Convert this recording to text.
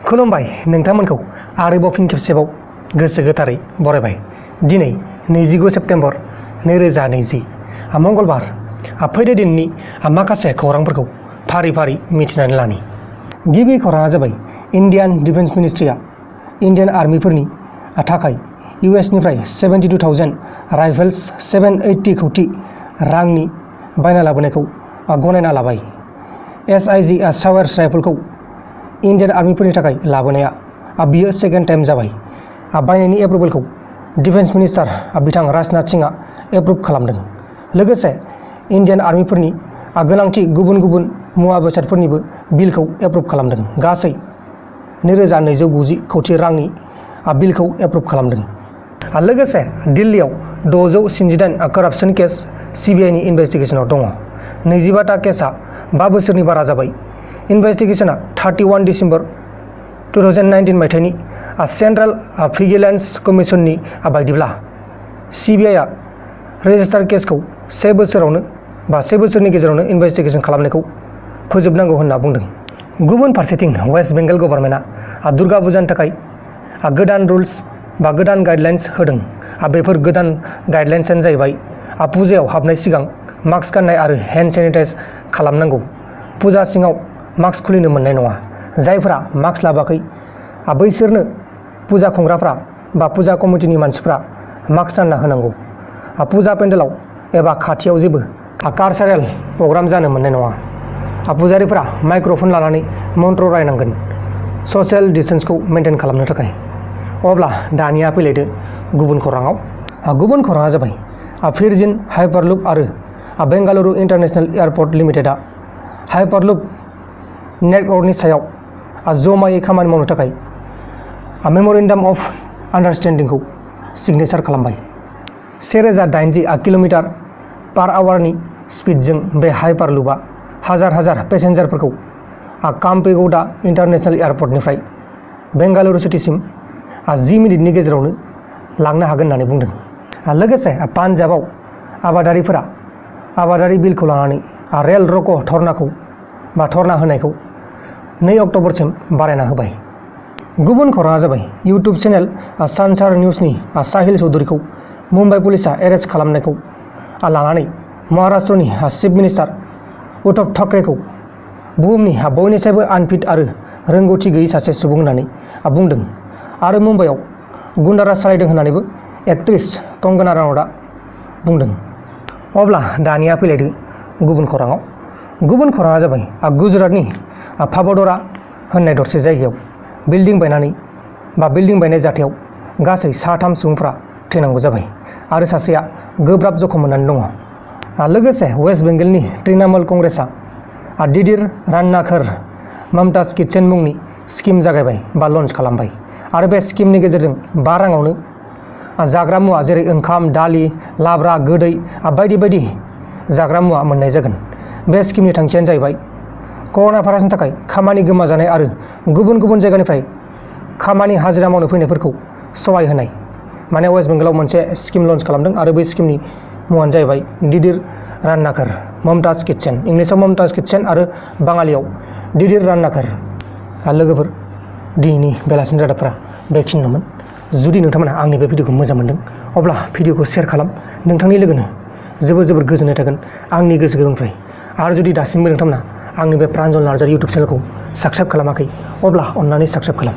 खुलुमबाय नोंथांमोनखौ आरोबाव फिन खेबसेबाव गोसो गोथारै बरायबाय। दिनै 29 सेप्तेम्बर 2020 मंगलबार फैदो दिननि माखासे खौरांफोरखौ फारि फारि मिथिनानै लानि। गिबि खौराङा जाबाय इन्डियान डिफेन्स मिनिस्ट्रिया इन्डियान आर्मिफोरनि थाखाय इउएसनिफ्राय 72,000 राइफल्स 780 कौटि रांनि बायना लाबोनायखौ गनायना लाबाय। SIG सावार्स राइफलखौ इन्डियान आर्मिफोरनि थाखाय लाबोनाया बियो सेकेन्ड टाइम जाबाय। बायनायनि एप्रुभेलखौ डिफेन्स मिनिस्टार बिथां राजनाथ सिंहआ एप्रुभ खालामदों। लोगोसे इन्डियान आर्मिफोरनि गोनांथि गुबुन गुबुन मुवा बेसादफोरनिबो बिलखौ एप्रुभ खालामदों। गासै 2,290 कौटि रांनि बिलखौ एप्रुभ खालामदों। लोगोसे दिल्लीयाव 678 कारापसन केस CBIनि इनभेस्टिगेसनाव दङ। 25टा केसआ 5 बोसोरनि बारा जाबाय। इनभेस्टिगेशना 31 डिसेम्बर 2019 मायथाइनि सेन्ट्रेल भिजिलेन्स कमिसननि बायदिब्ला CBIआ रेजिस्टार केसखौ 1 बोसोरनि गेजेरावनो इनभेस्टिगेशन खालामनायखौ फोजोबनांगौ होनना बुंदों। गुबुन फारसेथिं वेस्ट बेंगल गभर्नमेन्टआ दुर्गा पुजानि थाखाय गोदान रुल्स गोदान गाइडलाइन्स होदों। बेफोर गोदान गाइडलाइन्सआनो जाहैबाय पुजायाव हाबनाय सिगां मास्क गाननाय आरो हेन्ड सेनिटाइज खालामनांगौ। पुजा सिङाव मास्क खुलिनो मोननाय नङा। जायफोरा मास्क लाबाखै बैसोरनो पुजा खुंग्राफ्रा पुजा कमिटिनि मानसिफ्रा मास्क गानना होनांगौ। पुजा पेन्डेलाव एबा खाथियाव जेबो कालचारेल प्रग्राम जानो मोननाय नङा। पुजारिफ्रा माइक्र'फन लानानै मन्त्र रायनांगोन ससियेल डिस्टेन्सखौ मेनटेन खालामनो थाखाय। अब्ला दानिया फैलायदो गुबुन खौराङाव। गुबुन खौराङा जाबाय भिर्जिन हाइपारलुप आरो बेंगालुरु इन्टारनेशनेल एयारपर्ट लिमिटेडआ हाइपारलुप नेटवर्कनि सायाव जमायै खामानि मावनो थाखाय मेम'रेन्डाम अफ आन्डारस्टेन्डिंखौ सिगनेचार खालामबाय। 1080 किल'मिटार पार आवारनि स्पिडजों बे हाइपारलुपआ हाजार पेसेन्जारफोरखौ काम्पेगौडा इन्टारनेशनेल एयारपर्टनिफ्राय बेंगालुरु सिटिसिम 10 मिनिटनि गेजेरावनो लांनो हागोन होननानै बुंदों। लोगोसे पान्जाबाव आबादारिफोरा आबादारि बिलखौ लानानै रेल रक' धर्ना होनायखौ 2 अक्ट'बरसिम बारायना होबाय। गुबुन खौराङा जाबाय इउटुब चेनेल सानसार निउसनि साहिल चौधुरीखौ मुम्बाइ पुलिसआ एरेस्ट खालामनायखौ लानानै महाराष्ट्रनि चिफ मिनिस्टार उद्धव ठाकरेखौ बुहुमनि बयनिसायबो आनफिट आरो रोंगौथि गैयै सासे सुबुं होननानै बुंदों आरो मुम्बाइआव गुन्डाराज सालायदों होननानैबो एक्ट्रेस कंगना रानावतआ बुंदों। अब्ला दानिया फैलायदो गुबुन खौराङाव। गुबुन खौराङा जाबाय गुजरातनि भाबडरा होननाय दरसे जायगायाव बिल्डिं बायनाय जाथायाव गासै 3 सुबुंफ्रा थैनांगौ जाबाय आरो सासेया गोब्राब जखम मोननानै दङ। लोगोसे वेस्ट बेंगलनि तृणमूल कंग्रेसआ दिदिर रान्नाघर ममताज किचेन मुंनि स्किम जागायबाय लन्च खालामबाय आरो बे स्किमनि गेजेरजों 5 राङावनो जाग्रा मुवा जेरै ओंखाम, दालि, लाब्रा, गोदै बायदि बायदि जाग्रा मुवा मोननाय जागोन। बे स्किमनि थांखियानो जाहैबाय कर'ना भाइरासनि थाखाय खामानि गोमाजानाय आरो गुबुन गुबुन जायगानिफ्राय खामानि हाजिरा मावनो फैनायफोरखौ सहाय होनाय। माने वेस्ट बेंगलाव मोनसे स्किम लन्च खालामदों आरो बै स्किमनि मुङानो जाहैबाय दिदिर रान्नाघर ममताज किचेन। इंलिसाव ममताज किचेन आरो बाङालियाव दिदिर रान्नाघर। लोगोफोर दिनैनि बेलासिनि रादाबफोरा बेखिनियावमोन। जुदि नोंथांमोना आंनि बे भिडिअखौ मोजां मोनदों अब्ला भिडिअखौ शेयार खालाम। नोंथांनि लोगोनो जोबोर गोजोननाय थागोन आंनि गोसो गोरबोनिफ्राय। आरो जुदि दासिमबो नोंथांमोना आंनि बे प्रान्जल नार्जारि इउटुब चेनेलखौ साबस्क्राइब खालामाखै अब्ला अन्नानै साबस्क्राइब खालाम।